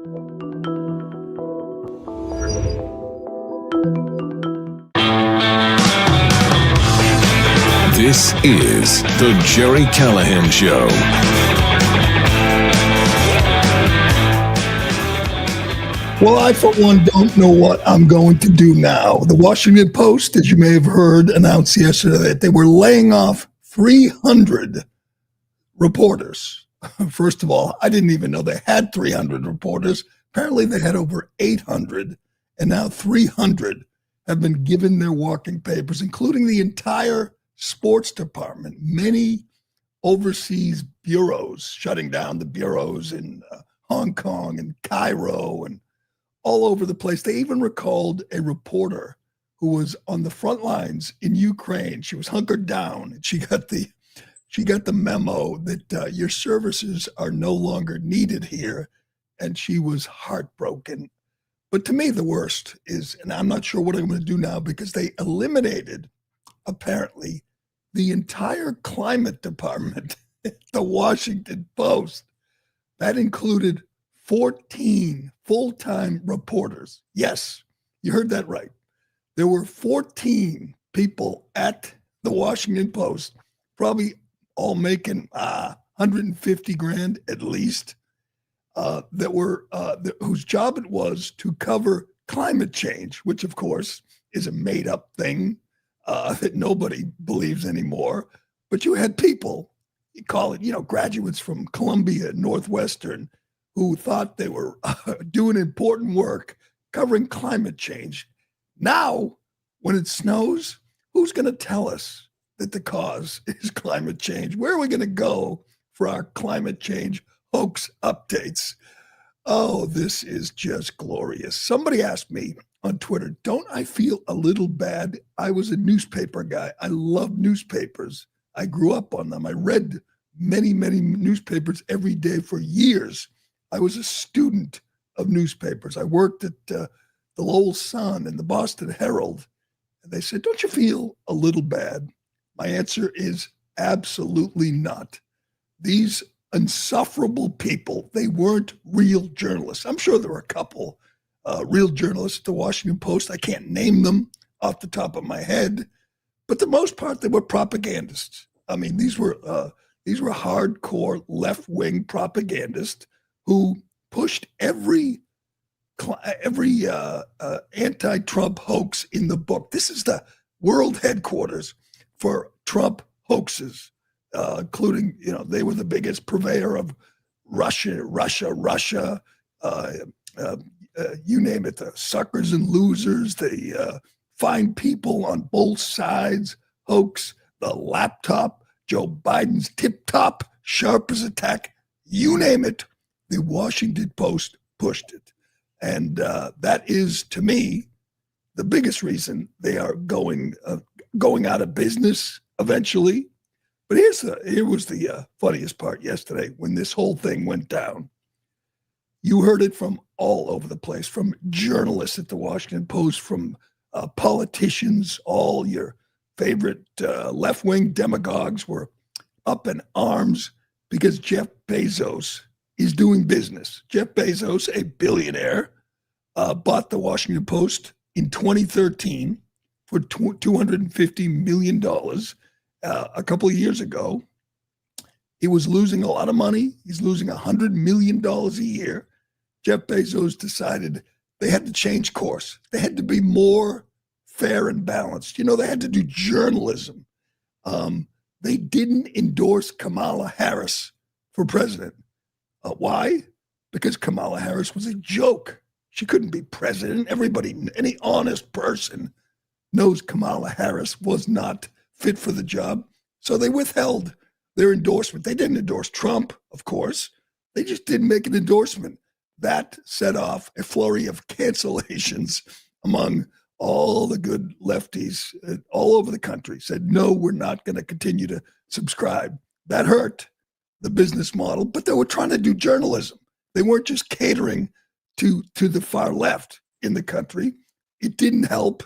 This is the Gerry Callahan Show. Well, I, for one, don't know what I'm going to do now. The Washington Post, as you may have heard, announced yesterday that they were laying off 300 reporters. First of all, I didn't even know they had 300 reporters. Apparently, they had over 800, and now 300 have been given their walking papers, including the entire sports department. Many overseas bureaus shutting down, the bureaus in Hong Kong and Cairo and all over the place. They even recalled a reporter who was on the front lines in Ukraine. She was hunkered down, and she got the memo that your services are no longer needed here, and she was heartbroken. But to me, the worst is, and I'm not sure what I'm going to do now, because they eliminated, apparently, the entire climate department at the Washington Post. That included 14 full-time reporters. Yes, you heard that right. There were 14 people at the Washington Post, probably all making 150 grand at least, whose job it was to cover climate change, which of course is a made-up thing that nobody believes anymore. But you had people, you call it, graduates from Columbia, Northwestern, who thought they were doing important work covering climate change. Now, when it snows, who's going to tell us that the cause is climate change? Where are we going to go for our climate change hoax updates? Oh, this is just glorious. Somebody asked me on Twitter, don't I feel a little bad? I was a newspaper guy. I love newspapers. I grew up on them. I read many, many newspapers every day for years. I was a student of newspapers. I worked at the Lowell Sun and the Boston Herald. And they said, don't you feel a little bad? My answer is absolutely not. These insufferable people, they weren't real journalists. I'm sure there were a couple real journalists at the Washington Post. I can't name them off the top of my head, but the most part, they were propagandists. I mean, these were hardcore left-wing propagandists who pushed every anti-Trump hoax in the book. This is the world headquarters for Trump hoaxes, including, they were the biggest purveyor of Russia, you name it, the suckers and losers, the find people on both sides hoax, the laptop, Joe Biden's tip-top, sharp as a tack, you name it, the Washington Post pushed it. And that is, to me, the biggest reason they are going out of business eventually. But here was the funniest part yesterday when this whole thing went down. You heard it from all over the place, from journalists at the Washington Post, from politicians. All your favorite left-wing demagogues were up in arms because Jeff Bezos is doing business. Jeff Bezos, a billionaire, bought the Washington Post in 2013 for $250 million. A couple of years ago, he was losing a lot of money. He's losing $100 million a year. Jeff Bezos decided they had to change course. They had to be more fair and balanced. They had to do journalism. They didn't endorse Kamala Harris for president. Why? Because Kamala Harris was a joke. She couldn't be president. Everybody, any honest person knows Kamala Harris was not fit for the job. So they withheld their endorsement. They didn't endorse Trump, of course. They just didn't make an endorsement. That set off a flurry of cancellations among all the good lefties all over the country. Said, no, we're not going to continue to subscribe. That hurt the business model, but they were trying to do journalism. They weren't just catering to the far left in the country. It didn't help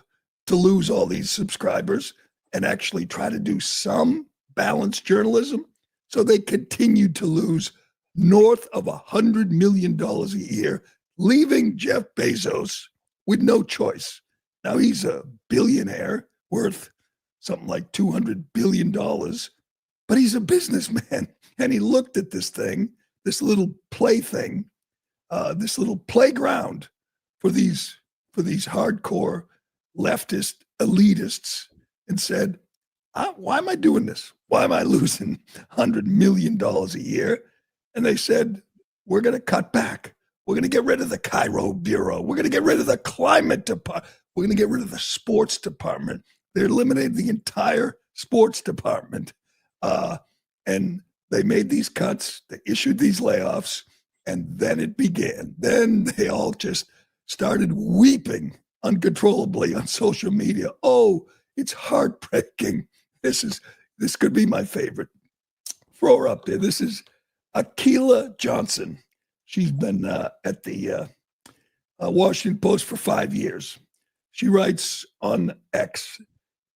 to lose all these subscribers and actually try to do some balanced journalism. So they continued to lose north of $100 million a year leaving Jeff Bezos with no choice. Now he's a billionaire worth something like $200 billion, but he's a businessman. And he looked at this thing, this little plaything, this little playground for these hardcore leftist elitists, and said, why am I doing this? Why am I losing $100 million a year? And they said, we're going to cut back. We're going to get rid of the Cairo Bureau. We're going to get rid of the climate department. We're going to get rid of the sports department. They eliminated the entire sports department. And they made these cuts. They issued these layoffs. And then it began. Then they all just started weeping uncontrollably on social media. Oh, it's heartbreaking. This could be my favorite. Throw her up there. This is Akila Johnson. She's been at the Washington Post for 5 years. She writes on X,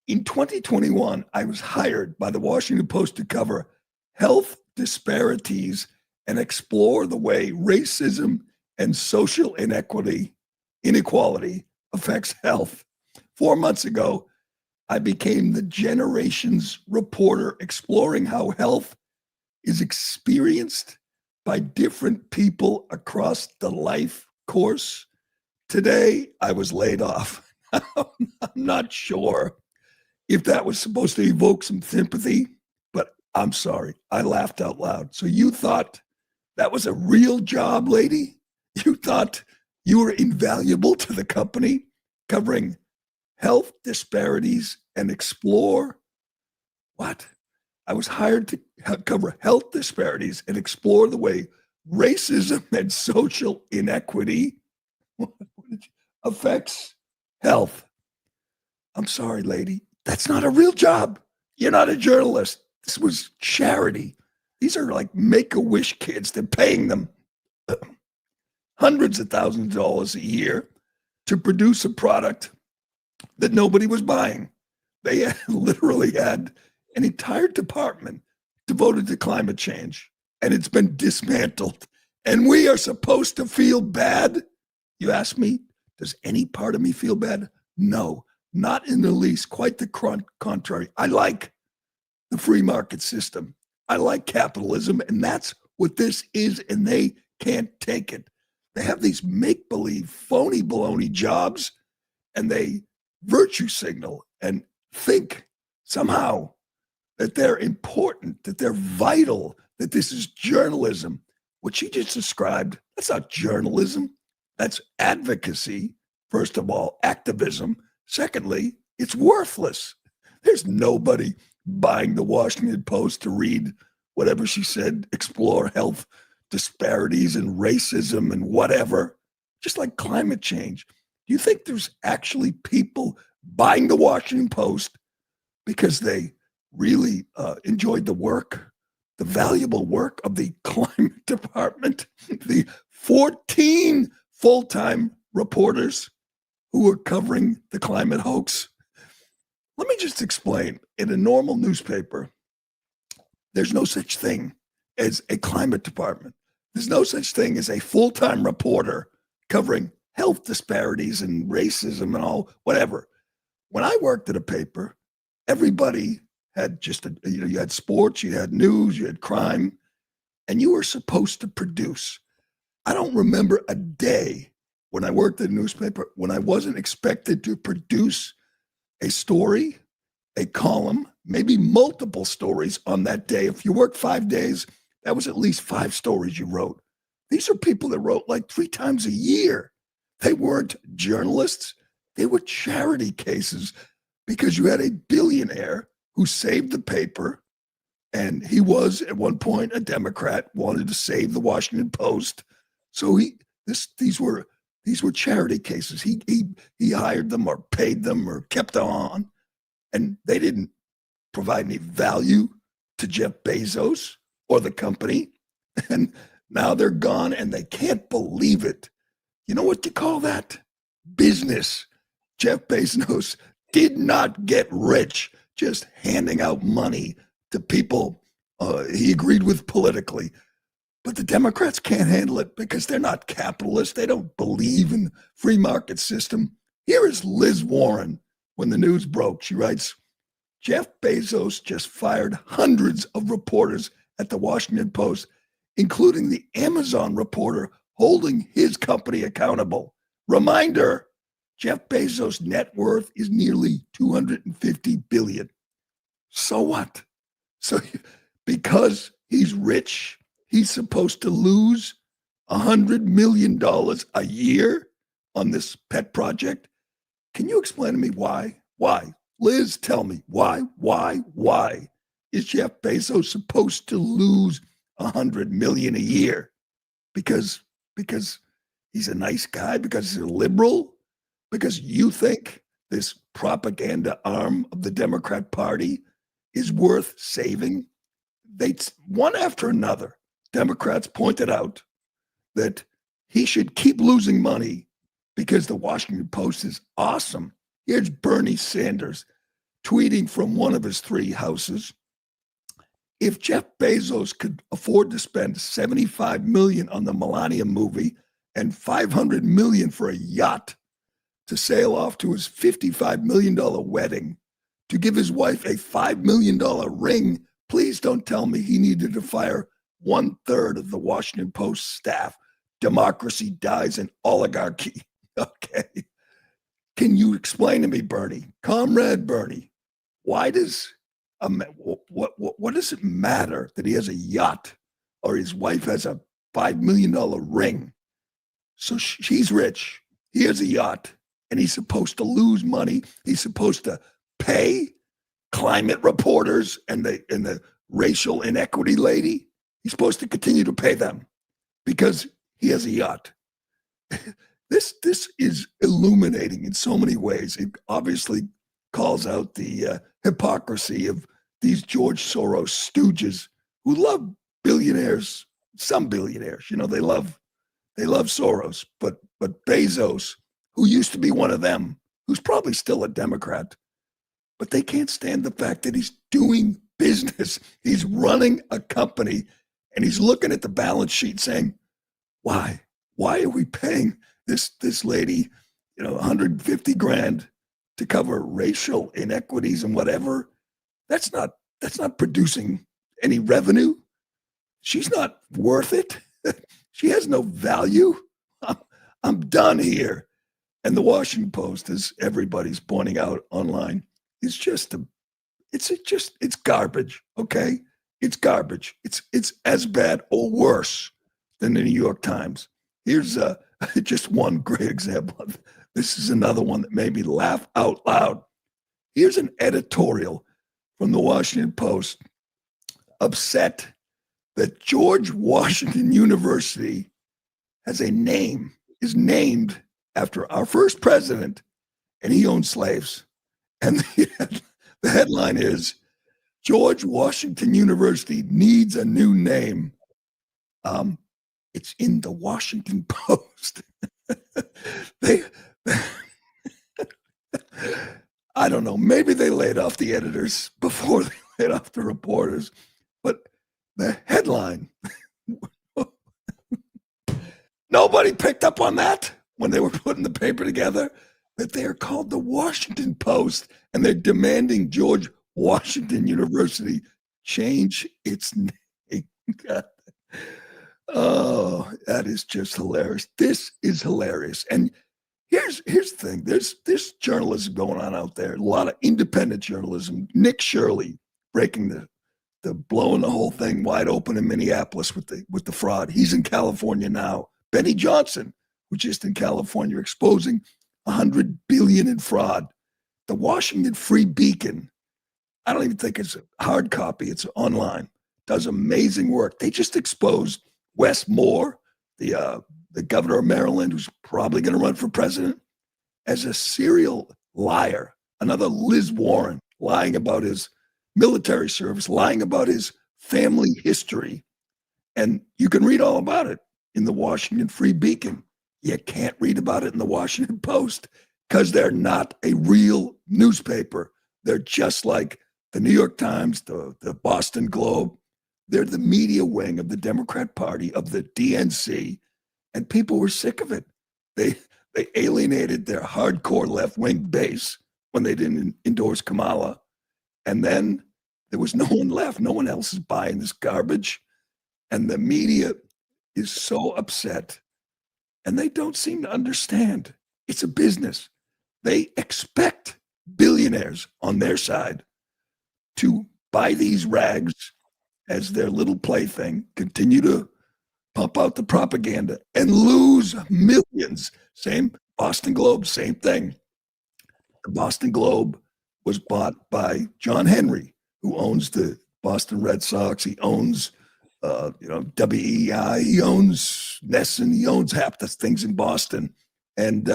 in 2021, I was hired by the Washington Post to cover health disparities and explore the way racism and social inequality affects health. 4 months ago, I became the generations reporter exploring how health is experienced by different people across the life course. Today, I was laid off. I'm not sure if that was supposed to evoke some sympathy, but I'm sorry. I laughed out loud. So you thought that was a real job, lady? You thought you were invaluable to the company, covering health disparities and explore what? I was hired to cover health disparities and explore the way racism and social inequity affects health. I'm sorry, lady. That's not a real job. You're not a journalist. This was charity. These are like Make-A-Wish kids. They're paying them hundreds of thousands of dollars a year to produce a product that nobody was buying. They literally had an entire department devoted to climate change, and it's been dismantled. And we are supposed to feel bad? You ask me, does any part of me feel bad? No, not in the least. Quite the contrary. I like the free market system. I like capitalism, and that's what this is, and they can't take it. They have these make-believe, phony baloney jobs, and they virtue signal and think somehow that they're important, that they're vital, that this is journalism. What she just described, that's not journalism. That's advocacy, first of all, activism. Secondly, it's worthless. There's nobody buying the Washington Post to read whatever she said, explore health disparities and racism and whatever, just like climate change. Do you think there's actually people buying the Washington Post because they really enjoyed the work, the valuable work of the climate department, the 14 full-time reporters who are covering the climate hoax? Let me just explain. In a normal newspaper, there's no such thing as a climate department. There's no such thing as a full-time reporter covering health disparities and racism and all, whatever. When I worked at a paper, everybody had just, you had sports, you had news, you had crime, and you were supposed to produce. I don't remember a day when I worked at a newspaper when I wasn't expected to produce a story, a column, maybe multiple stories on that day. If you worked 5 days, that was at least 5 stories you wrote. These are people that wrote like 3 times a year. They weren't journalists. They were charity cases, because you had a billionaire who saved the paper, and he was at one point a Democrat, wanted to save the Washington Post. So these were charity cases. He hired them or paid them or kept them on, and they didn't provide any value to Jeff Bezos or the company. And now they're gone, and they can't believe it. You know what you call that? Business. Jeff Bezos did not get rich just handing out money to people he agreed with politically. But the Democrats can't handle it because they're not capitalists. They don't believe in free market system. Here is Liz Warren when the news broke. She writes, Jeff Bezos just fired hundreds of reporters at the Washington Post, including the Amazon reporter holding his company accountable. Reminder, Jeff Bezos' net worth is nearly $250 billion. So what? So because he's rich, he's supposed to lose $100 million a year on this pet project? Can you explain to me why? Why? Liz, tell me why is Jeff Bezos supposed to lose $100 million a year? Because he's a nice guy? Because he's a liberal? Because you think this propaganda arm of the Democrat Party is worth saving? They, one after another, Democrats pointed out that he should keep losing money because the Washington Post is awesome. Here's Bernie Sanders tweeting from one of his three houses. If Jeff Bezos could afford to spend $75 million on the Millennium movie and $500 million for a yacht to sail off to his $55 million wedding, to give his wife a $5 million ring, please don't tell me he needed to fire 1/3 of the Washington Post staff. Democracy dies in oligarchy. Okay. Can you explain to me, Bernie, Comrade Bernie, why does what does it matter that he has a yacht or his wife has a $5 million ring? So she's rich. He has a yacht and he's supposed to lose money. He's supposed to pay climate reporters and the racial inequity lady. He's supposed to continue to pay them because he has a yacht. This is illuminating in so many ways. It obviously calls out the hypocrisy of these George Soros stooges who love billionaires. Some billionaires, they love Soros, but Bezos, who used to be one of them, who's probably still a Democrat, but they can't stand the fact that he's doing business. He's running a company, and he's looking at the balance sheet saying, "Why are we paying this lady, $150,000 to cover racial inequities and whatever? That's not producing any revenue. She's not worth it. She has no value. I'm done here." And the Washington Post, as everybody's pointing out online, is it's garbage. Okay, it's garbage. It's as bad or worse than the New York Times. Here's just one great example. This is another one that made me laugh out loud. Here's an editorial from the Washington Post upset that George Washington University is named after our first president, and he owned slaves. And the headline is, George Washington University needs a new name. It's in the Washington Post. I don't know, maybe they laid off the editors before they laid off the reporters, but the headline, nobody picked up on that when they were putting the paper together, that they are called the Washington Post, and they're demanding George Washington University change its name. Oh, that is just hilarious. This is hilarious. And here's the thing. There's journalism going on out there, a lot of independent journalism. Nick Shirley breaking the blowing the whole thing wide open in Minneapolis with the fraud. He's in California now. Benny Johnson, who's just in California, exposing $100 billion in fraud. The Washington Free Beacon, I don't even think it's a hard copy, it's online, does amazing work. They just exposed Wes Moore, the governor of Maryland, who's probably going to run for president, as a serial liar. Another Liz Warren, lying about his military service, lying about his family history. And you can read all about it in the Washington Free Beacon. You can't read about it in the Washington Post because they're not a real newspaper. They're just like the New York Times, the Boston Globe. They're the media wing of the Democrat Party, of the DNC, and people were sick of it. They alienated their hardcore left-wing base when they didn't endorse Kamala. And then there was no one left. No one else is buying this garbage. And the media is so upset. And they don't seem to understand. It's a business. They expect billionaires on their side to buy these rags as their little plaything, continue to pump out the propaganda, and lose millions. Same Boston Globe, same thing. The Boston Globe was bought by John Henry, who owns the Boston Red Sox. He owns, WEI. He owns Nesson. He owns half the things in Boston, and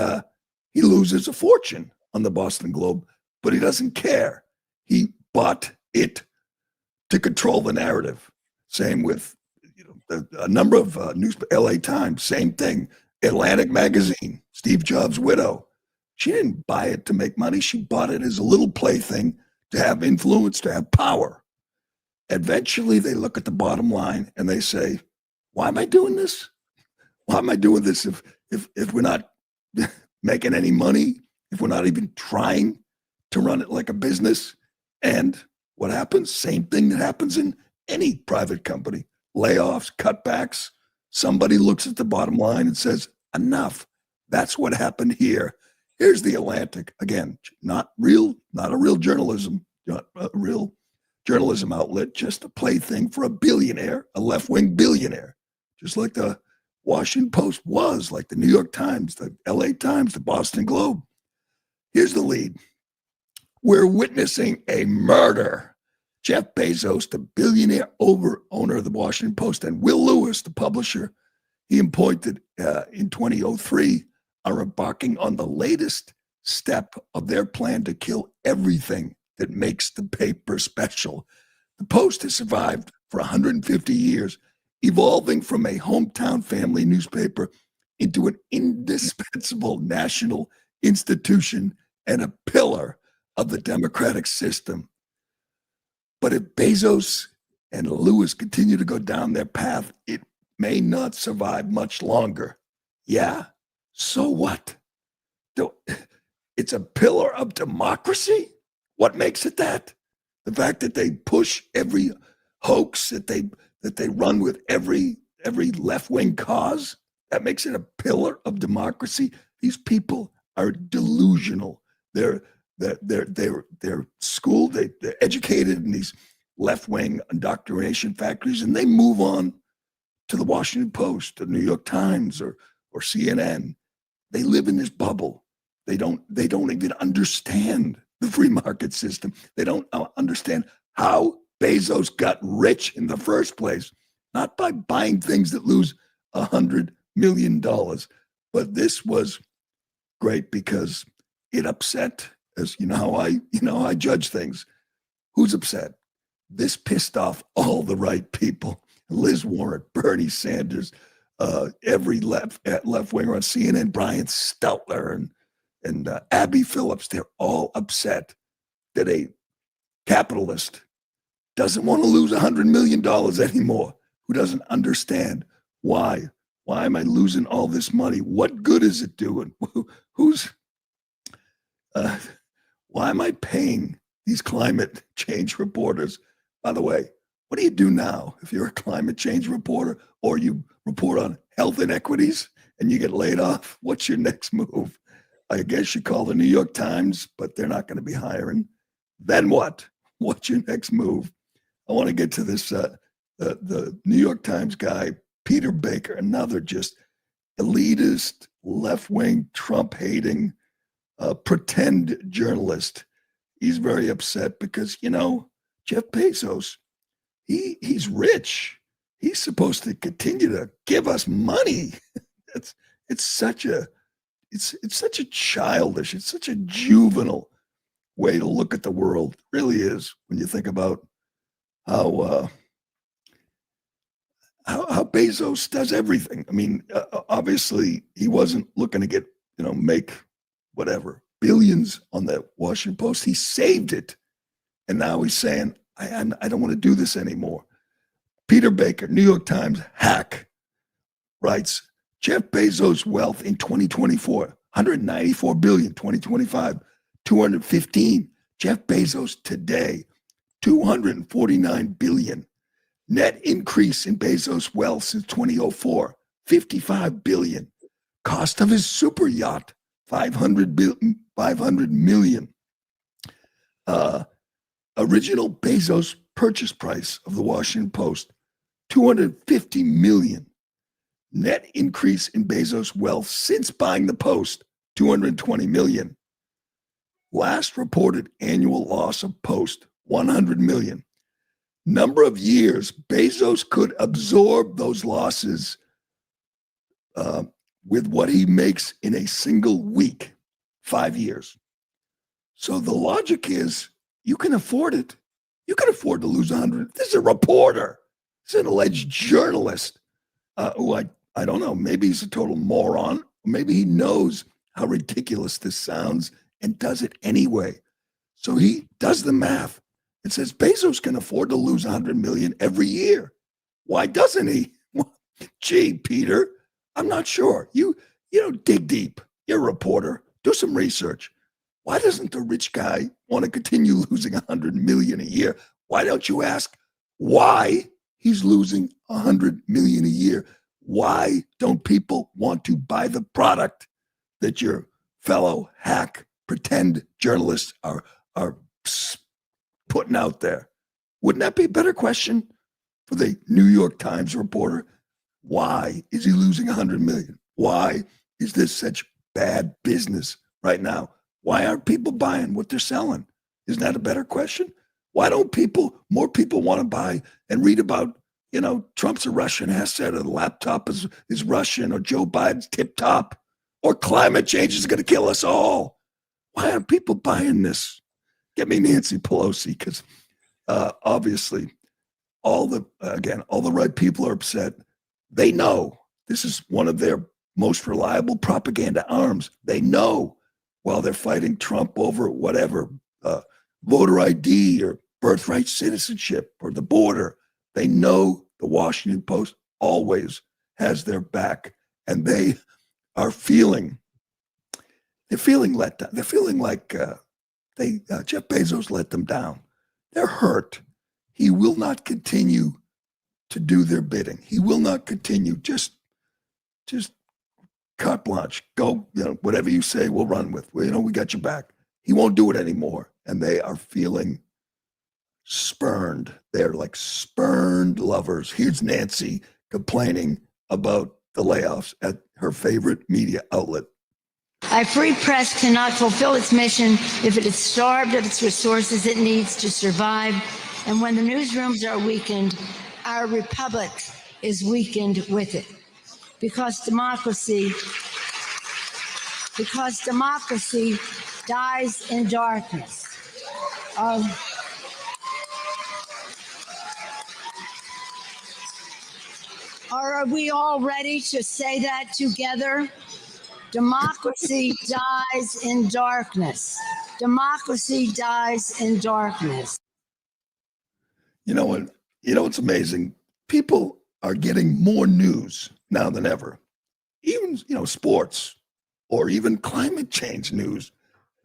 he loses a fortune on the Boston Globe, but he doesn't care. He bought it to control the narrative. Same with a number of LA Times, same thing. Atlantic Magazine, Steve Jobs' widow. She didn't buy it to make money. She bought it as a little plaything to have influence, to have power. Eventually, they look at the bottom line and they say, why am I doing this? Why am I doing this if we're not making any money, if we're not even trying to run it like a business? And what happens? Same thing that happens in any private company. Layoffs, cutbacks. Somebody looks at the bottom line and says, enough. That's what happened here. Here's the Atlantic. Again, not a real journalism, not a real journalism outlet, just a plaything for a billionaire, a left-wing billionaire, just like the Washington Post was, like the New York Times, the LA Times, the Boston Globe. Here's the lead. We're witnessing a murder. Jeff Bezos, the billionaire owner of the Washington Post, and Will Lewis, the publisher he appointed in 2003, are embarking on the latest step of their plan to kill everything that makes the paper special. The Post has survived for 150 years, evolving from a hometown family newspaper into an indispensable national institution and a pillar of the democratic system. But if Bezos and Lewis continue to go down their path, it may not survive much longer. Yeah, so what? It's a pillar of democracy? What makes it that? The fact that they push every hoax, that they run with every left-wing cause, that makes it a pillar of democracy? These people are delusional. They're schooled, they're educated in these left-wing indoctrination factories, and they move on to the Washington Post, the New York Times, or CNN. They live in this bubble. They don't even understand the free market system. They don't understand how Bezos got rich in the first place, not by buying things that lose $100 million. But this was great because it upset, as you know how I judge things. Who's upset? This pissed off all the right people. Liz Warren, Bernie Sanders, every left winger on CNN, Brian Stelter, and Abby Phillips. They're all upset that a capitalist doesn't want to lose $100 million anymore, who doesn't understand why. Why am I losing all this money? What good is it doing? Why am I paying these climate change reporters? By the way, what do you do now if you're a climate change reporter or you report on health inequities and you get laid off? What's your next move? I guess you call the New York Times, but they're not going to be hiring. Then what? What's your next move? I want to get to this, the New York Times guy, Peter Baker, another just elitist, left-wing, Trump-hating, pretend journalist. He's very upset because, Jeff Bezos, he's rich. He's supposed to continue to give us money. It's such a childish, it's such a juvenile way to look at the world. It really is, when you think about how Bezos does everything. I mean, obviously he wasn't looking to get, make whatever billions on the Washington Post. He saved it. And now he's saying, I don't want to do this anymore. Peter Baker, New York Times hack, writes, Jeff Bezos' wealth in 2024, 194 billion, 2025, 215. Jeff Bezos today, 249 billion. Net increase in Bezos' wealth since 2004, 55 billion. Cost of his super yacht, 500 million. Original Bezos purchase price of the Washington Post, 250 million. Net increase in Bezos' wealth since buying the Post, 220 million. Last reported annual loss of Post, 100 million. Number of years Bezos could absorb those losses with what he makes in a single week, 5 years. So the logic is you can afford it. You can afford to lose 100. This is a reporter. This is an alleged journalist who I don't know, maybe he's a total moron. Maybe he knows how ridiculous this sounds and does it anyway. So he does the math. It says Bezos can afford to lose 100 million every year. Why doesn't he? Gee, Peter, I'm not sure. You dig deep. You're a reporter. Do some research. Why doesn't the rich guy want to continue losing 100 million a year? Why don't you ask why he's losing 100 million a year? Why don't people want to buy the product that your fellow hack pretend journalists are putting out there? Wouldn't that be a better question for the New York Times reporter? Why is he losing 100 million? Why is this such bad business right now? Why aren't people buying what they're selling? Isn't that a better question? Why don't more people want to buy and read about, Trump's a Russian asset, or the laptop is Russian, or Joe Biden's tip top, or climate change is going to kill us all? Why aren't people buying this? Get me Nancy Pelosi, because obviously all the right people are upset. They know this is one of their most reliable propaganda arms. They know while they're fighting Trump over whatever, voter ID or birthright citizenship or the border, they know the Washington Post always has their back, and they're feeling let down. They're feeling like Jeff Bezos let them down. They're hurt. He will not continue to do their bidding. He will not continue. Just carte blanche. Go, whatever you say, we'll run with. We got your back. He won't do it anymore. And they are feeling spurned. They're like spurned lovers. Here's Nancy complaining about the layoffs at her favorite media outlet. A free press cannot fulfill its mission if it is starved of its resources it needs to survive. And when the newsrooms are weakened, our republic is weakened with it. Because democracy dies in darkness. Are we all ready to say that together? Democracy dies in darkness. Democracy dies in darkness. You know what? It's amazing. People are getting more news now than ever. Even, sports or even climate change news.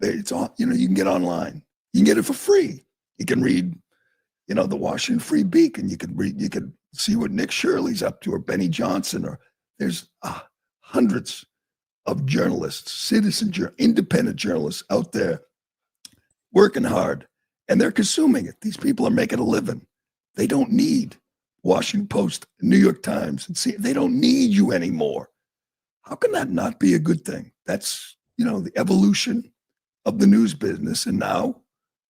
It's all, you can get online. You can get it for free. You can read, the Washington Free Beacon. You can see what Nick Shirley's up to, or Benny Johnson, or there's hundreds of journalists, independent journalists out there working hard, and they're consuming it. These people are making a living. They don't need Washington Post, New York Times, and see, they don't need you anymore. How can that not be a good thing? That's, the evolution of the news business. And now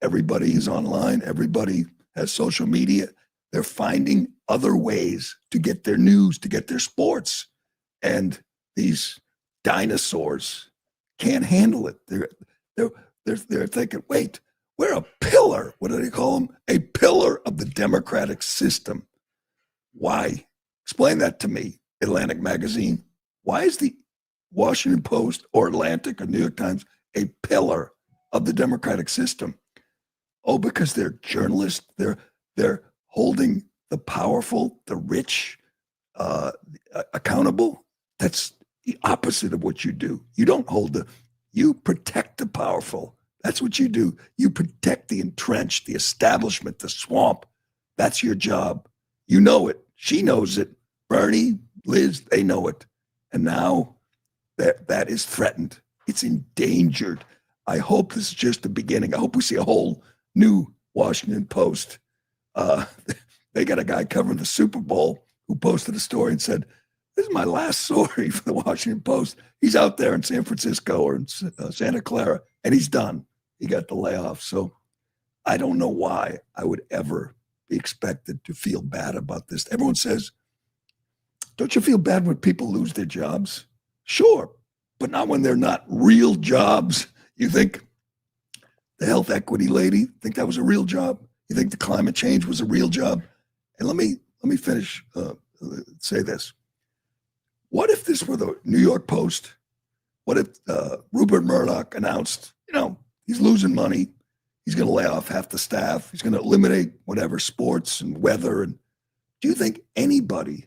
everybody is online. Everybody has social media. They're finding other ways to get their news, to get their sports. And these dinosaurs can't handle it. They're thinking, wait, we're a pillar. What do they call them? A pillar of the democratic system. Why? Explain that to me, Atlantic Magazine. Why is the Washington Post or Atlantic or New York Times a pillar of the democratic system? Oh, because they're journalists. They're holding the powerful, the rich, accountable. That's the opposite of what you do. You don't you protect the powerful. That's what you do. You protect the entrenched, the establishment, the swamp. That's your job. You know it. She knows it. Bernie, Liz, they know it. And now that is threatened. It's endangered. I hope this is just the beginning. I hope we see a whole new Washington Post. They got a guy covering the Super Bowl who posted a story and said, "This is my last story for the Washington Post." He's out there in San Francisco or in Santa Clara, and he's done. He got the layoff. So I don't know why I would ever be expected to feel bad about this. Everyone says, don't you feel bad when people lose their jobs? Sure, but not when they're not real jobs. You think the health equity lady, think that was a real job? You think the climate change was a real job? And let me finish, say this. What if this were the New York Post? What if Rupert Murdoch announced, he's losing money. He's going to lay off half the staff. He's going to eliminate whatever sports and weather. And do you think anybody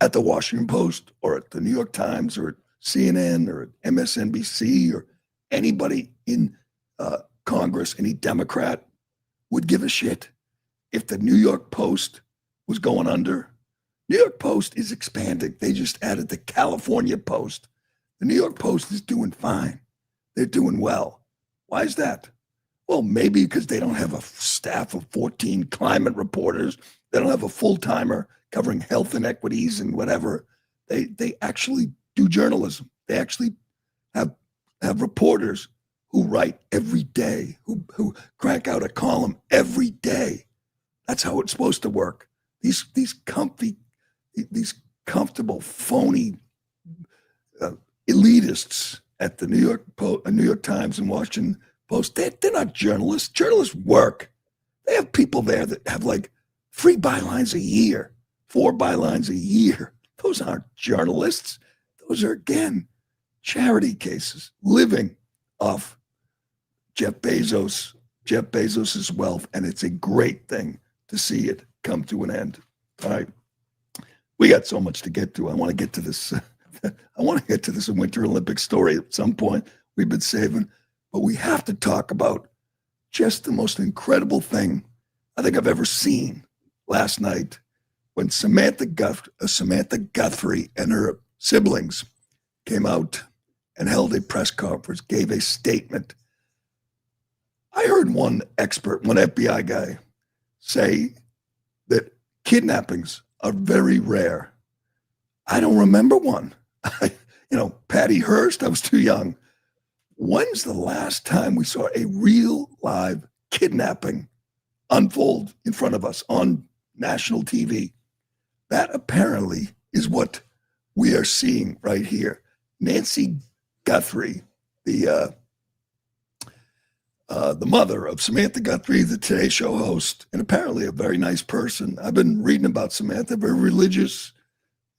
at the Washington Post or at the New York Times or at CNN or at MSNBC or anybody in Congress, any Democrat, would give a shit if the New York Post was going under? New York Post is expanding. They just added the California Post. The New York Post is doing fine. They're doing well. Why is that? Well, maybe because they don't have a staff of 14 climate reporters. They don't have a full-timer covering health inequities and whatever. They actually do journalism. They actually have reporters who write every day, who crank out a column every day. That's how it's supposed to work. These comfortable, phony elitists at the New York Times and Washington Post, they're not journalists. Journalists work. They have people there that have like 3 bylines a year, 4 bylines a year. Those aren't journalists. Those are, again, charity cases, living off Jeff Bezos's wealth, and it's a great thing to see it come to an end. All right. We got so much to get to. I want to get to this. I want to get to this Winter Olympics story at some point. We've been saving, but we have to talk about just the most incredible thing I think I've ever seen last night when Samantha Guthrie and her siblings came out and held a press conference, gave a statement. I heard one expert, one FBI guy, say that kidnappings are very rare. I don't remember one. Patty Hearst, I was too young. When's the last time we saw a real live kidnapping unfold in front of us on national TV? That apparently is what we are seeing right here. Nancy Guthrie, the mother of Samantha Guthrie, the Today Show host, and apparently a very nice person. I've been reading about Samantha, very religious.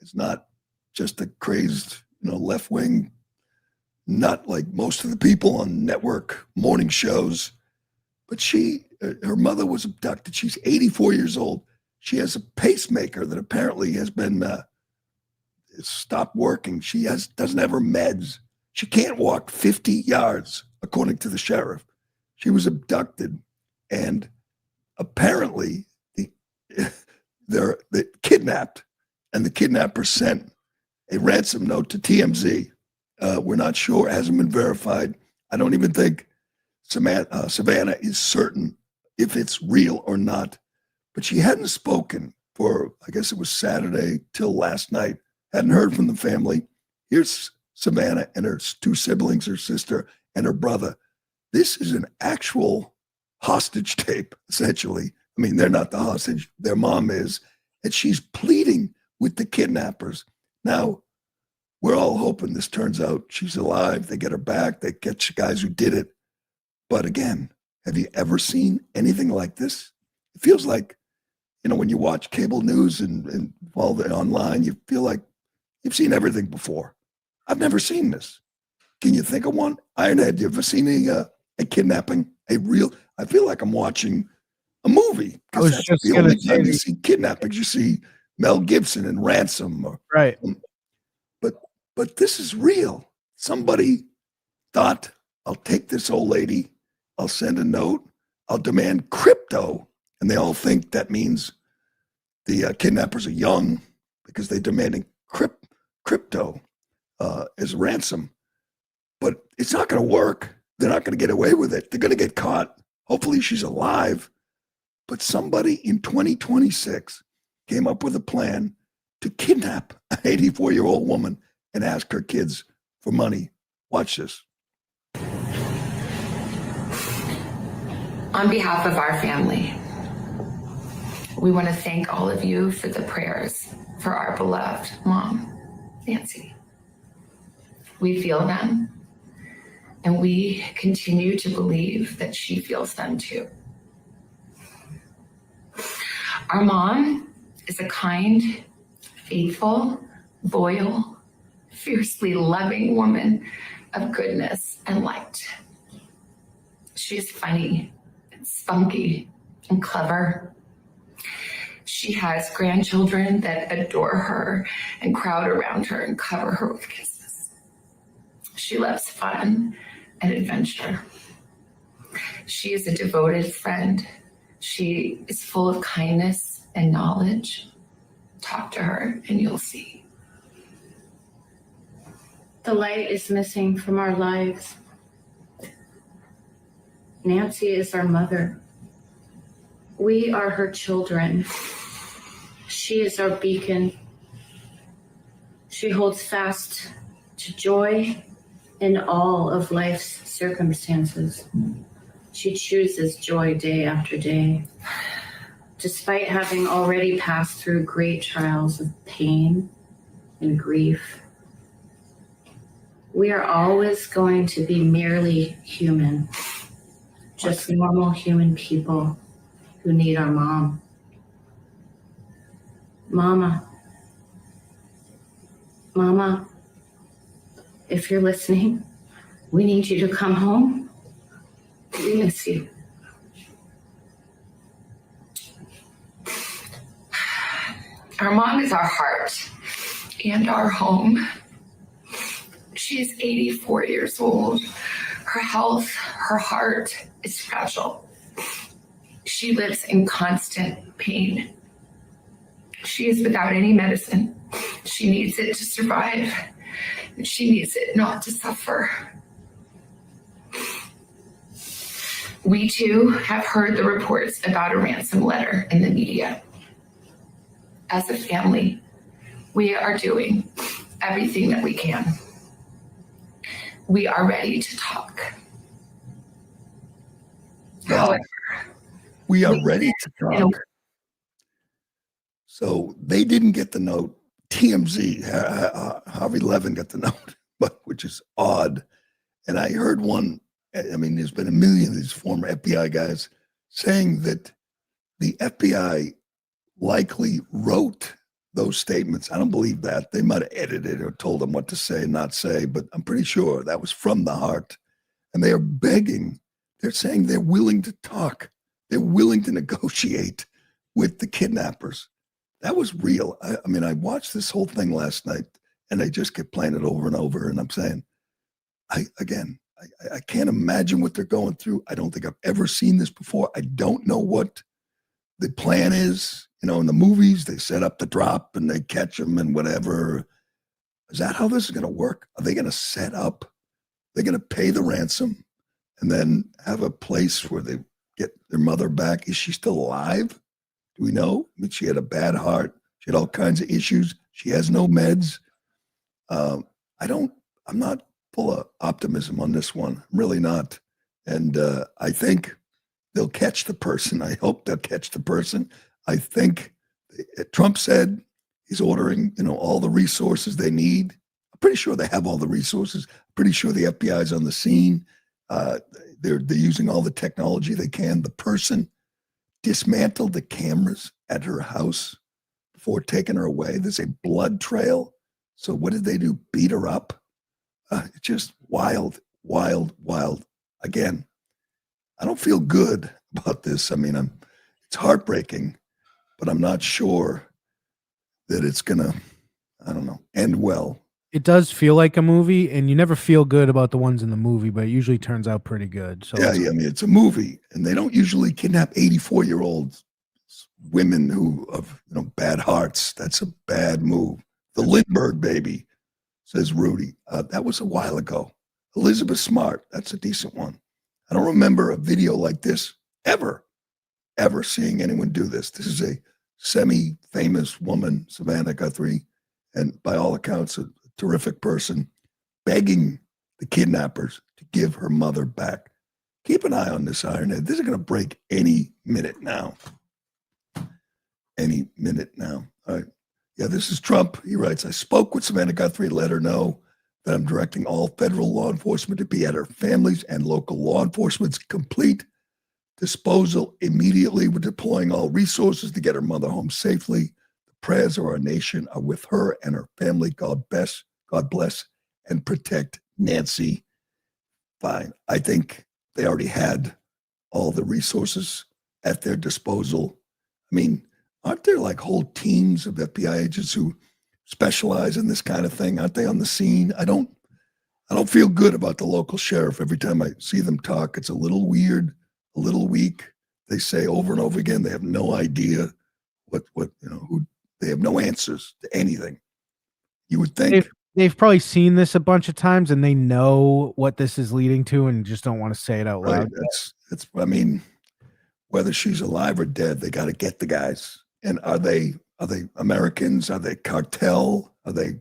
It's not just a crazed, left wing, not like most of the people on network morning shows. But her mother was abducted. She's 84 years old. She has a pacemaker that apparently has been stopped working. She doesn't have her meds. She can't walk 50 yards, according to the sheriff. She was abducted, and apparently they're kidnapped, and the kidnapper sent a ransom note to TMZ. We're not sure; it hasn't been verified. I don't even think Savannah is certain if it's real or not. But she hadn't spoken for, I guess it was Saturday till last night. Hadn't heard from the family. Here's Savannah and her 2 siblings, her sister and her brother. This is an actual hostage tape, essentially. I mean, they're not the hostage. Their mom is. And she's pleading with the kidnappers. Now, we're all hoping this turns out she's alive. They get her back. They catch the guys who did it. But again, have you ever seen anything like this? It feels like, when you watch cable news and all the online, you feel like you've seen everything before. I've never seen this. Can you think of one? Ironhead, you ever seen a kidnapping? I feel like I'm watching a movie. I was That's just the gonna only say time you see kidnappings. You see Mel Gibson in Ransom. right. But this is real. Somebody thought, I'll take this old lady, I'll send a note, I'll demand crypto. And they all think that means the kidnappers are young because they're demanding crypto as ransom. But it's not going to work. They're not going to get away with it. They're going to get caught. Hopefully she's alive. But somebody in 2026 came up with a plan to kidnap an 84-year-old woman and ask her kids for money. Watch this. On behalf of our family, we want to thank all of you for the prayers for our beloved mom, Nancy. We feel them, and we continue to believe that she feels them too. Our mom is a kind, faithful, loyal, fiercely loving woman of goodness and light. She's funny and spunky and clever. She has grandchildren that adore her and crowd around her and cover her with kisses. She loves fun and adventure. She is a devoted friend. She is full of kindness and knowledge. Talk to her and you'll see. The light is missing from our lives. Nancy is our mother. We are her children. She is our beacon. She holds fast to joy in all of life's circumstances. She chooses joy day after day. Despite having already passed through great trials of pain and grief, we are always going to be merely human, just normal human people who need our mom. Mama, if you're listening, we need you to come home. We miss you. Our mom is our heart and our home. She's 84 years old. Her health, her heart is fragile. She lives in constant pain. She is without any medicine. She needs it to survive. And she needs it not to suffer. We too have heard the reports about a ransom letter in the media. As a family, we are doing everything that we can. We are ready to talk. However, we are ready to talk. So they didn't get the note. TMZ, Harvey Levin got the note, but which is odd. And I heard one, I mean, there's been a million of these former FBI guys saying that the FBI likely wrote those statements. I don't believe that. They might have edited or told them what to say and not say, but I'm pretty sure that was from the heart. And they are begging. They're saying they're willing to talk. They're willing to negotiate with the kidnappers. That was real. I mean, I watched this whole thing last night and they just kept playing it over and over. And I'm saying, I can't imagine what they're going through. I don't think I've ever seen this before. I don't know what the plan is. You know, in the movies, they set up the drop and they catch them and whatever. Is that how this is going to work? Are they going to set up? They're going to pay the ransom and then have a place where they get their mother back. Is she still alive? Do we know? I mean, she had a bad heart. She had all kinds of issues. She has no meds. I'm not full of optimism on this one. I'm really not. And I think they'll catch the person. I hope they'll catch the person. I think Trump said he's ordering, all the resources they need. I'm pretty sure they have all the resources. I'm pretty sure the FBI is on the scene. They're using all the technology they can. The person dismantled the cameras at her house before taking her away. There's a blood trail. So what did they do? Beat her up? It's just wild, wild, wild. Again, I don't feel good about this. I mean, It's heartbreaking, but I'm not sure that it's gonna, I don't know, end well. It does feel like a movie, and you never feel good about the ones in the movie, but it usually turns out pretty good. So Yeah, I mean, it's a movie, and they don't usually kidnap 84-year-old women who have bad hearts. That's a bad move. The Lindbergh baby, says Rudy. That was a while ago. Elizabeth Smart, that's a decent one. I don't remember a video like this ever seeing anyone do this. This is a semi-famous woman, Savannah Guthrie, and by all accounts, a terrific person, begging the kidnappers to give her mother back. Keep an eye on this, Ironhead. This is going to break any minute now. Any minute now. All right. Yeah, this is Trump. He writes, I spoke with Savannah Guthrie, let her know that I'm directing all federal law enforcement to be at her family's and local law enforcement's complete disposal immediately. We're deploying all resources to get her mother home safely. The prayers of our nation are with her and her family. God bless and protect Nancy. Fine. I think they already had all the resources at their disposal. I mean, aren't there like whole teams of FBI agents who specialize in this kind of thing? Aren't they on the scene? I don't feel good about the local sheriff. Every time I see them talk, it's a little weird, a little weak. They say over and over again, they have no idea who they have no answers to anything. You would think they've probably seen this a bunch of times and they know what this is leading to and just don't want to say it out loud. Right. I mean, whether she's alive or dead, they got to get the guys. And are they Americans? Are they cartel? Are they,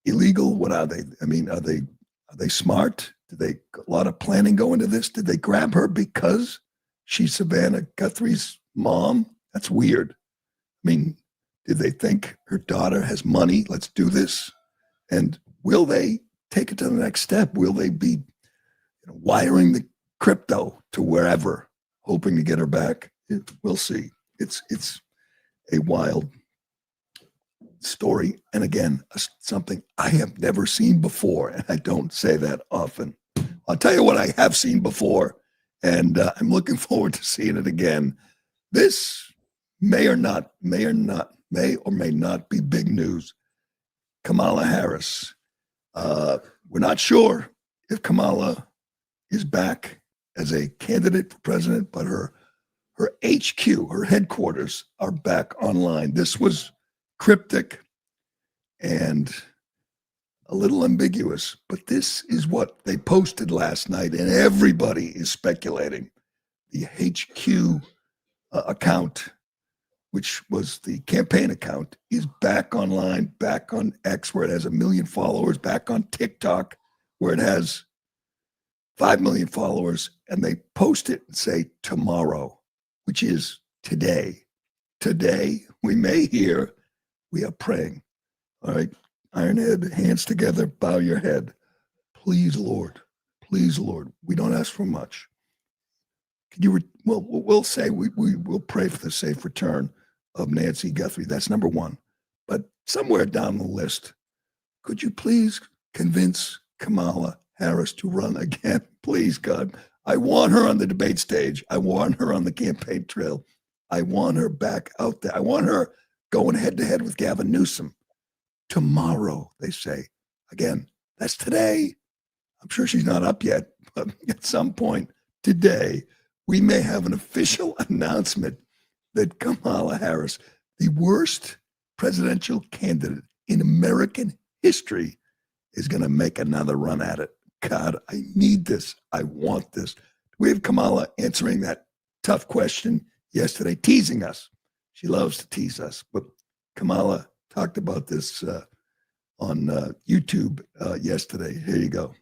illegal? What are they? I mean, are they smart? Did they a lot of planning go into this? Did they grab her because she's Savannah Guthrie's mom? That's weird. I mean, did they think her daughter has money? Let's do this. And will they take it to the next step? Will they be wiring the crypto to wherever, hoping to get her back? We'll see. It's a wild story. And again, something I have never seen before. And I don't say that often. I'll tell you what I have seen before. And I'm looking forward to seeing it again. This may or may not be big news. Kamala Harris. We're not sure if Kamala is back as a candidate for president, but her HQ, her headquarters are back online. This was cryptic and a little ambiguous, but this is what they posted last night, and everybody is speculating. The HQ account, which was the campaign account, is back online, back on X, where it has 1 million followers, back on TikTok, where it has 5 million followers, and they post it and say tomorrow, which is today. Today, we may hear, we are praying. All right, Ironhead, hands together, bow your head. Please, Lord, we don't ask for much. Could you, we'll say we'll pray for the safe return of Nancy Guthrie. That's number one. But somewhere down the list, could you please convince Kamala Harris to run again? Please, God. I want her on the debate stage. I want her on the campaign trail. I want her back out there. I want her going head to head with Gavin Newsom. Tomorrow, they say. Again, that's today. I'm sure she's not up yet, but at some point today, we may have an official announcement that Kamala Harris, the worst presidential candidate in American history, is going to make another run at it. God, I need this. I want this. We have Kamala answering that tough question yesterday, teasing us. She loves to tease us. But Kamala talked about this on YouTube yesterday. Here you go.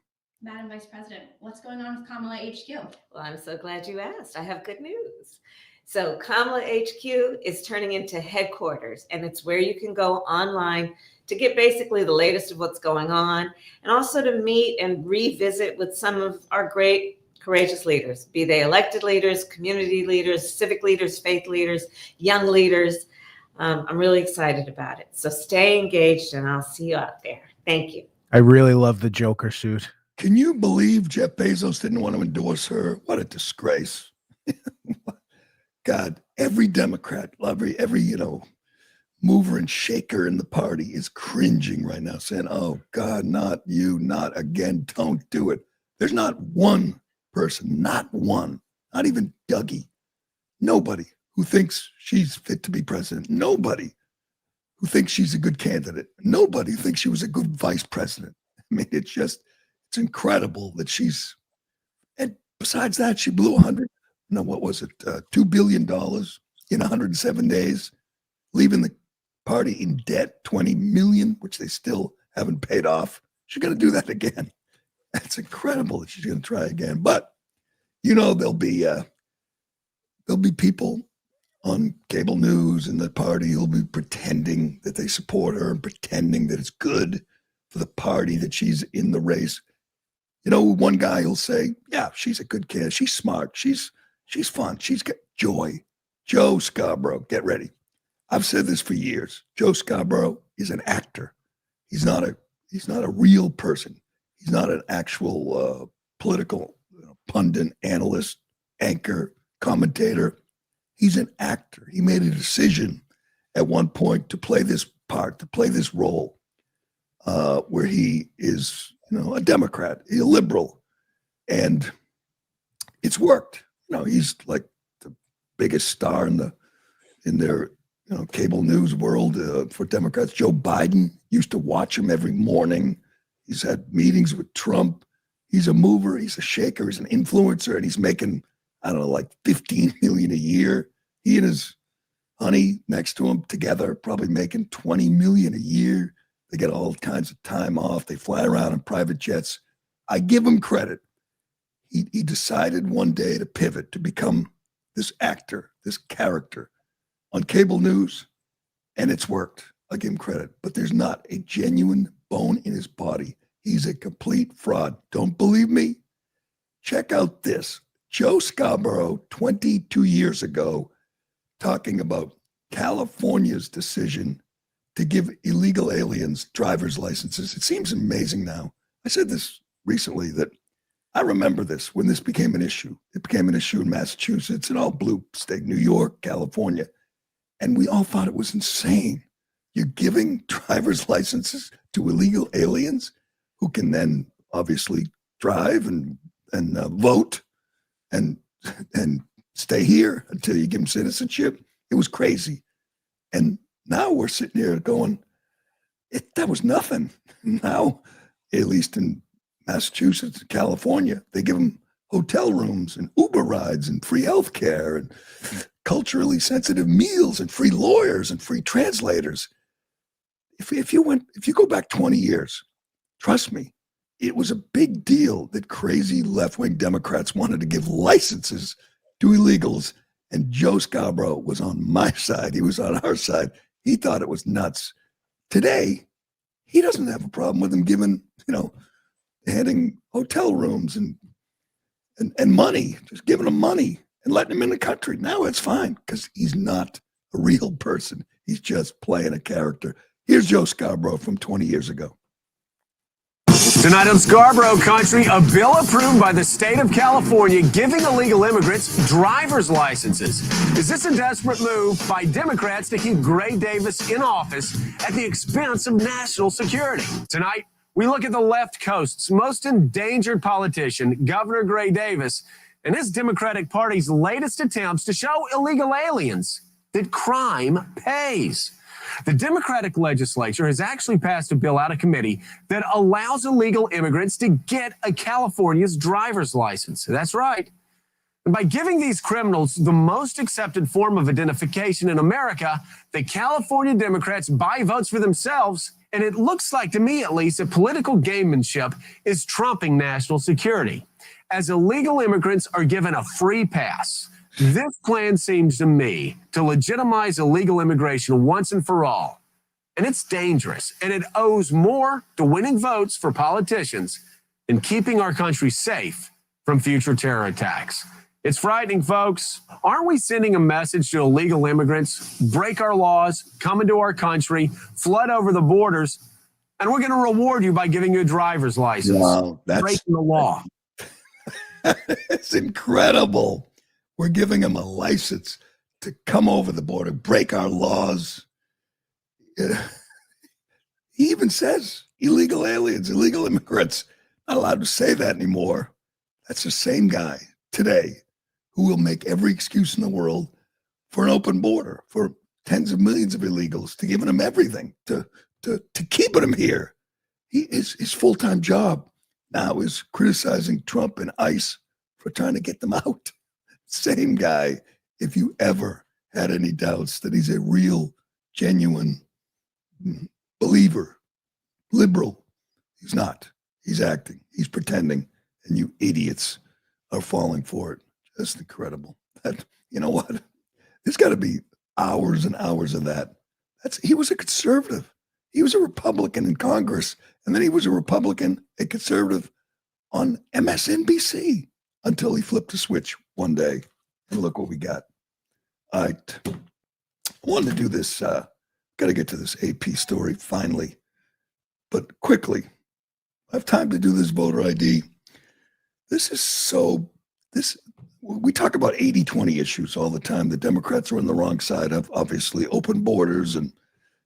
Madam Vice President, what's going on with Kamala HQ? Well, I'm so glad you asked. I have good news. So Kamala HQ is turning into headquarters, and it's where you can go online to get basically the latest of what's going on, and also to meet and revisit with some of our great, courageous leaders, be they elected leaders, community leaders, civic leaders, faith leaders, young leaders. I'm really excited about it. So stay engaged, and I'll see you out there. Thank you. I really love the Joker suit. Can you believe Jeff Bezos didn't want to endorse her? What a disgrace. God, every Democrat, every mover and shaker in the party is cringing right now, saying, "Oh God, not you, not again, don't do it." There's not one person, not one, not even Dougie, nobody who thinks she's fit to be president. Nobody who thinks she's a good candidate. Nobody who thinks she was a good vice president. I mean, it's incredible that and besides that, she blew $2 billion in 107 days, leaving the party in debt, 20 million, which they still haven't paid off. She's going to do that again. That's incredible that she's going to try again. But, there'll be people on cable news in the party who'll be pretending that they support her and pretending that it's good for the party that she's in the race. One guy will say, yeah, she's a good kid. She's smart. She's fun. She's got joy. Joe Scarborough, get ready. I've said this for years. Joe Scarborough is an actor. He's not a real person. He's not an actual political pundit, analyst, anchor, commentator. He's an actor. He made a decision at one point to play this part, to play this role, where he is, a Democrat, a liberal, and it's worked. He's like the biggest star in their cable news world for Democrats. Joe Biden used to watch him every morning. He's had meetings with Trump. He's a mover. He's a shaker. He's an influencer, and he's making, like $15 million a year. He and his honey next to him together, probably making $20 million a year. They get all kinds of time off. They fly around in private jets. I give him credit. He decided one day to pivot, to become this actor, this character on cable news, and it's worked. I give him credit. But there's not a genuine bone in his body. He's a complete fraud. Don't believe me? Check out this. Joe Scarborough, 22 years ago, talking about California's decision to give illegal aliens driver's licenses. It seems amazing now. I said this recently, that I remember this when this became an issue. It became an issue in Massachusetts and all blue state, New York, California. And we all thought it was insane. You're giving driver's licenses to illegal aliens who can then obviously drive and vote and stay here until you give them citizenship. It was crazy. And now we're sitting here going, that was nothing. Now, at least in Massachusetts, California, they give them hotel rooms and Uber rides and free health care and culturally sensitive meals and free lawyers and free translators. If you go back 20 years, trust me, it was a big deal that crazy left-wing Democrats wanted to give licenses to illegals, and Joe Scarborough was on my side. He was on our side. He thought it was nuts. Today, he doesn't have a problem with them giving, handing hotel rooms and money, just giving them money and letting him in the country. Now it's fine because he's not a real person. He's just playing a character. Here's Joe Scarborough from 20 years ago. Tonight on Scarborough Country, a bill approved by the state of California giving illegal immigrants driver's licenses. Is this a desperate move by Democrats to keep Gray Davis in office at the expense of national security? Tonight, we look at the left coast's most endangered politician, Governor Gray Davis, and his Democratic Party's latest attempts to show illegal aliens that crime pays. The Democratic legislature has actually passed a bill out of committee that allows illegal immigrants to get a California's driver's license. That's right. And by giving these criminals the most accepted form of identification in America, the California Democrats buy votes for themselves. And it looks like, to me at least, that political gamemanship is trumping national security, as illegal immigrants are given a free pass. This plan seems to me to legitimize illegal immigration once and for all. And it's dangerous, and it owes more to winning votes for politicians than keeping our country safe from future terror attacks. It's frightening, folks. Aren't we sending a message to illegal immigrants? Break our laws, come into our country, flood over the borders, and we're going to reward you by giving you a driver's license. Wow, that's breaking the law. It's incredible. We're giving them a license to come over the border, break our laws. He even says illegal aliens, illegal immigrants, not allowed to say that anymore. That's the same guy today who will make every excuse in the world for an open border, for tens of millions of illegals, to giving them everything, to keeping them here. His full-time job now is criticizing Trump and ICE for trying to get them out. Same guy, if you ever had any doubts that he's a real, genuine believer, liberal, he's not. He's acting. He's pretending. And you idiots are falling for it. Just incredible. That, you know what? There's got to be hours and hours of that. He was a conservative. He was a Republican in Congress. And then he was a conservative on MSNBC until he flipped a switch one day. And look what we got. I wanted to do this. Got to get to this AP story finally. But quickly, I have time to do this voter ID. We talk about 80-20 issues all the time. The Democrats are on the wrong side of, obviously, open borders and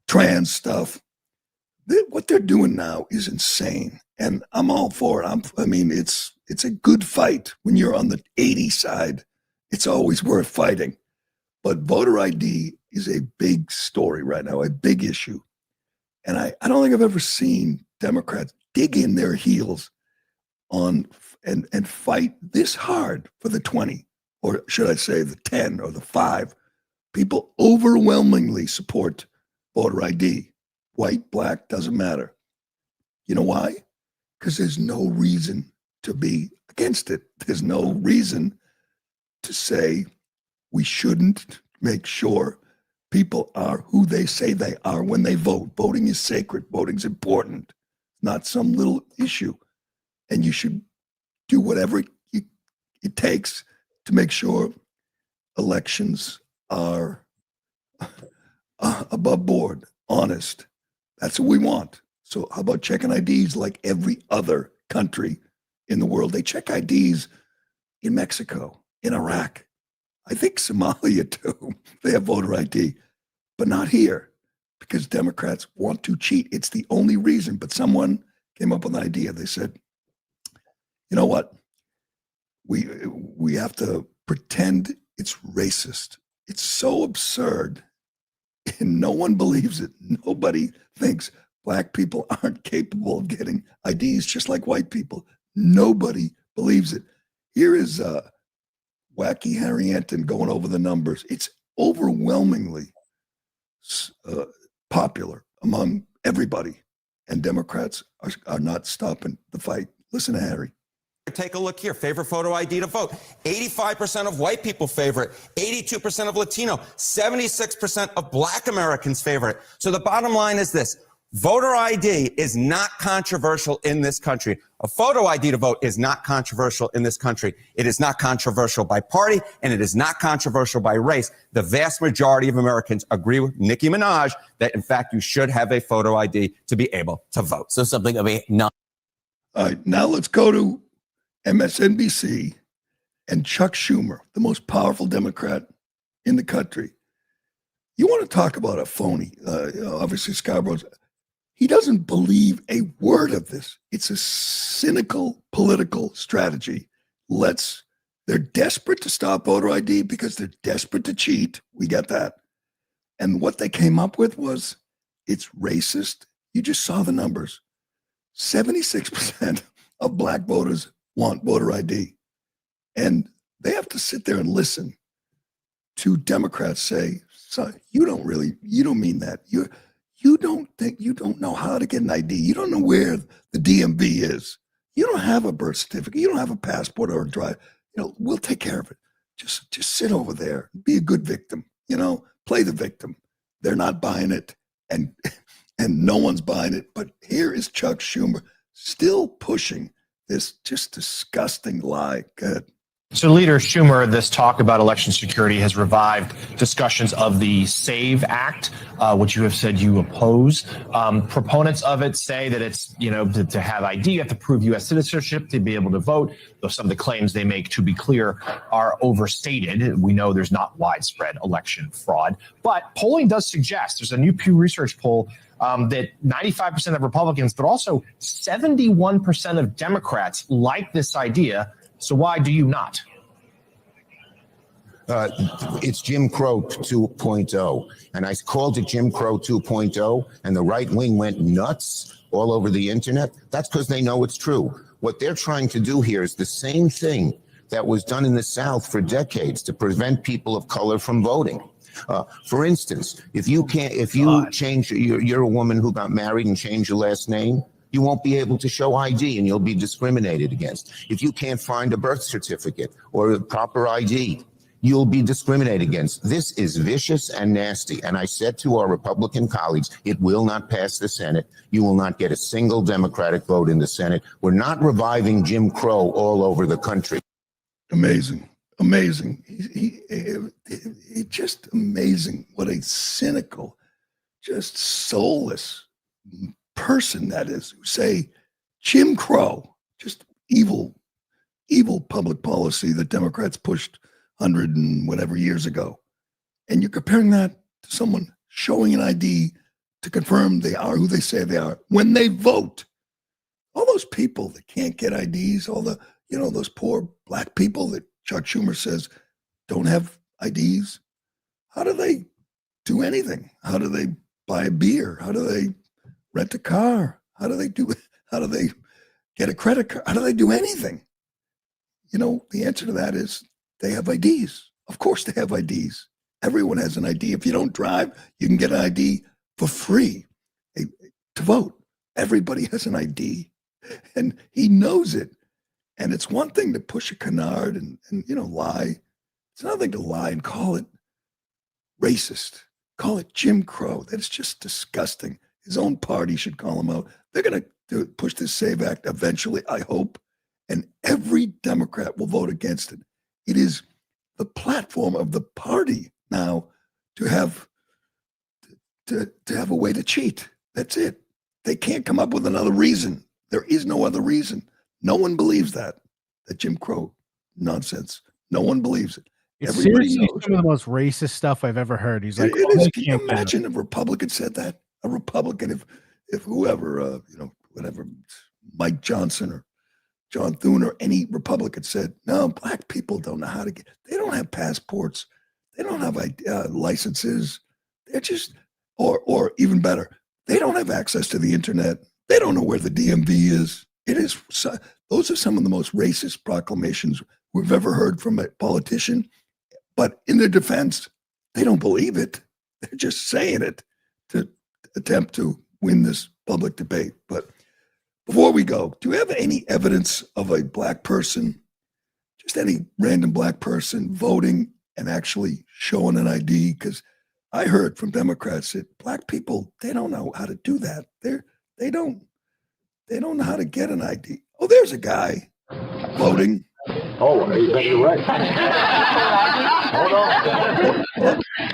trans stuff. What they're doing now is insane. And I'm all for it. It's a good fight. When you're on the 80 side, it's always worth fighting. But voter ID is a big story right now, a big issue. And I don't think I've ever seen Democrats dig in their heels on and fight this hard for the 20, or should I say the 10 or the 5. People overwhelmingly support voter ID. White, black, doesn't matter. You know why? Because there's no reason to be against it. There's no reason to say we shouldn't make sure people are who they say they are when they vote. Voting is sacred. Voting's important, not some little issue. And you should do whatever it takes to make sure elections are above board, honest. That's what we want. So how about checking IDs like every other country in the world? They check IDs in Mexico, in Iraq. I think Somalia too. They have voter ID, but not here because Democrats want to cheat. It's the only reason. But someone came up with an idea. They said, you know what? We have to pretend it's racist. It's so absurd. And no one believes it. Nobody thinks black people aren't capable of getting IDs just like white people. Nobody believes it. Here is Wacky Harry Anton going over the numbers. It's overwhelmingly popular among everybody. And Democrats are not stopping the fight. Listen to Harry. Take a look here. Favorite photo ID to vote. 85% of white people favor it. 82% of Latino. 76% of Black Americans favor it. So the bottom line is this. Voter ID is not controversial in this country. A photo ID to vote is not controversial in this country. It is not controversial by party, and it is not controversial by race. The vast majority of Americans agree with Nicki Minaj that, in fact, you should have a photo ID to be able to vote. So something of a non. All right, now let's go to MSNBC and Chuck Schumer, the most powerful Democrat in the country. You want to talk about a phony? Obviously, Scarborough's. He doesn't believe a word of this. It's a cynical political strategy. They're desperate to stop voter ID because they're desperate to cheat. We get that. And what they came up with was, it's racist. You just saw the numbers. 76% of black voters want voter ID. And they have to sit there and listen to Democrats say, son, you don't mean that. You don't know how to get an ID. You don't know where the DMV is. You don't have a birth certificate. You don't have a passport or a drive. We'll take care of it. Just sit over there. Be a good victim. Play the victim. They're not buying it, and no one's buying it. But here is Chuck Schumer still pushing this just disgusting lie. Go ahead. So, Leader Schumer, this talk about election security has revived discussions of the SAVE Act, which you have said you oppose. Proponents of it say that it's, to have ID, you have to prove U.S. citizenship to be able to vote. Though some of the claims they make, to be clear, are overstated. We know there's not widespread election fraud, but polling does suggest, there's a new Pew Research poll that 95% of Republicans, but also 71% of Democrats like this idea. So why do you not? It's Jim Crow 2.0. And I called it Jim Crow 2.0, and the right wing went nuts all over the internet. That's because they know it's true. What they're trying to do here is the same thing that was done in the South for decades to prevent people of color from voting. For instance, if you change, you're a woman who got married and changed your last name, you won't be able to show ID and you'll be discriminated against. If you can't find a birth certificate or a proper ID, you'll be discriminated against. This is vicious and nasty. And I said to our Republican colleagues, it will not pass the Senate. You will not get a single Democratic vote in the Senate. We're not reviving Jim Crow all over the country. Amazing. Amazing. He just amazing. What a cynical, just soulless person that is, who say Jim Crow, just evil public policy that Democrats pushed 100 and whatever years ago. And you're comparing that to someone showing an ID to confirm they are who they say they are when they vote. All those people that can't get IDs, all the, those poor black people that Chuck Schumer says don't have IDs. How do they do anything? How do they buy a beer? How do they rent a car? How do they get a credit card? How do they do anything? The answer to that is they have IDs. Of course they have IDs. Everyone has an ID. If you don't drive, you can get an ID for free to vote. Everybody has an ID, and he knows it. And it's one thing to push a canard and lie. It's another thing to lie and call it racist, call it Jim Crow. That's just disgusting. His own party should call him out. They're going to push this SAVE Act eventually, I hope, and every Democrat will vote against it. It is the platform of the party now to have a way to cheat. That's it. They can't come up with another reason. There is no other reason. No one believes that Jim Crow nonsense. No one believes it. Everybody Seriously, knows. some of the most racist stuff I've ever heard. He's like, It is. Can you imagine if a Republican said that? A Republican, if whoever, whatever, Mike Johnson or John Thune or any Republican said, no, black people don't know how to get, they don't have passports. They don't have licenses. They're just, or even better, they don't have access to the internet. They don't know where the DMV is. Those are some of the most racist proclamations we've ever heard from a politician. But in their defense, they don't believe it. They're just saying it to attempt to win this public debate. But before we go, do you have any evidence of a black person, just any random black person voting and actually showing an ID? Because I heard from Democrats that black people, they don't know how to do that. They don't know how to get an ID. Oh, there's a guy voting. Oh, you're right. Hold on.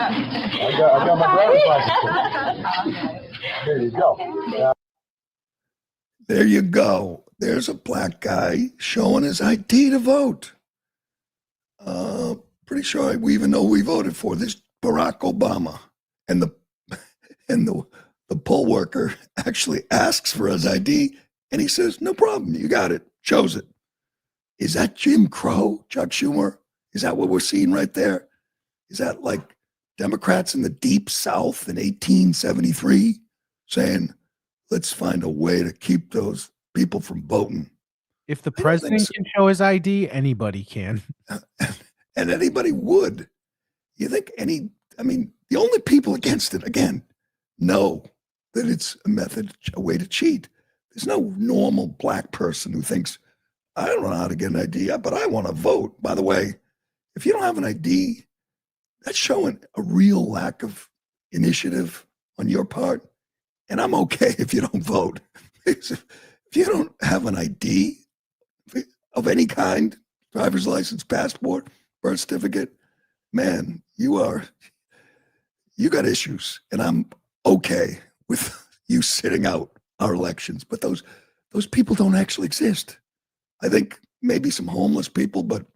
I got my driver's license. There you go. There you go. There's a black guy showing his ID to vote. Pretty sure we even know who we voted for. This Barack Obama. And the poll worker actually asks for his ID, and he says, no problem, you got it, shows it. Is that Jim Crow, Chuck Schumer? Is that what we're seeing right there? Is that like Democrats in the Deep South in 1873 saying, let's find a way to keep those people from voting? If the president can show his ID, anybody can. And anybody would. You think the only people against it, again, know that it's a way to cheat. There's no normal black person who thinks, I don't know how to get an ID, but I want to vote. By the way, if you don't have an ID, that's showing a real lack of initiative on your part. And I'm okay if you don't vote. If you don't have an ID of any kind, driver's license, passport, birth certificate. Man, you got issues, and I'm okay with you sitting out our elections. But those people don't actually exist. I think maybe some homeless people, but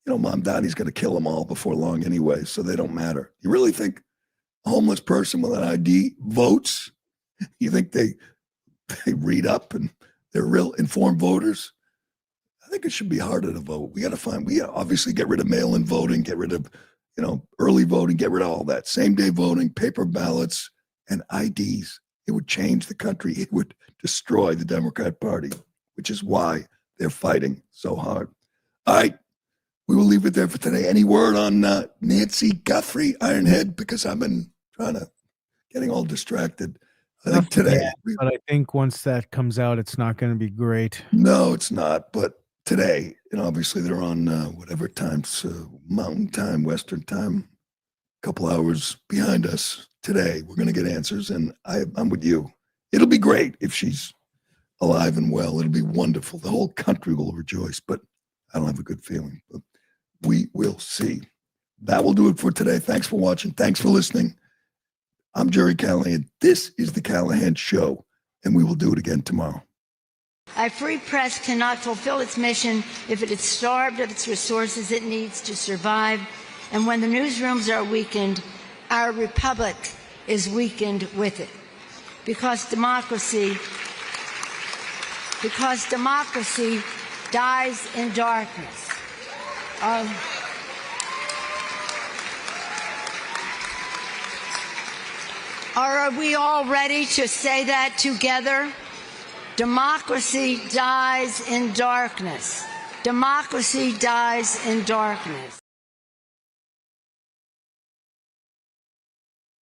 Mom Donnie's going to kill them all before long anyway, so they don't matter. You really think a homeless person with an ID votes? You think they read up and they're real informed voters? I think it should be harder to vote. We obviously get rid of mail-in voting, get rid of, early voting, get rid of all that. Same-day voting, paper ballots, and IDs. It would change the country. It would destroy the Democrat Party, which is why they're fighting so hard. All right. We will leave it there for today. Any word on Nancy Guthrie, Ironhead? Because I've been getting all distracted. I think today. Yeah, but I think once that comes out, it's not going to be great. No, it's not. But today, obviously they're on whatever times, Mountain Time, Western Time, a couple hours behind us. Today, we're going to get answers, and I'm with you. It'll be great if she's alive and well. It'll be wonderful. The whole country will rejoice, but I don't have a good feeling. But we will see. That will do it for today. Thanks for watching. Thanks for listening. I'm Gerry Callahan. This is the Callahan Show, and we will do it again tomorrow. A free press cannot fulfill its mission if it is starved of its resources it needs to survive. And when the newsrooms are weakened, our republic is weakened with it. Because democracy dies in darkness. Are we all ready to say that together? Democracy dies in darkness. Democracy dies in darkness.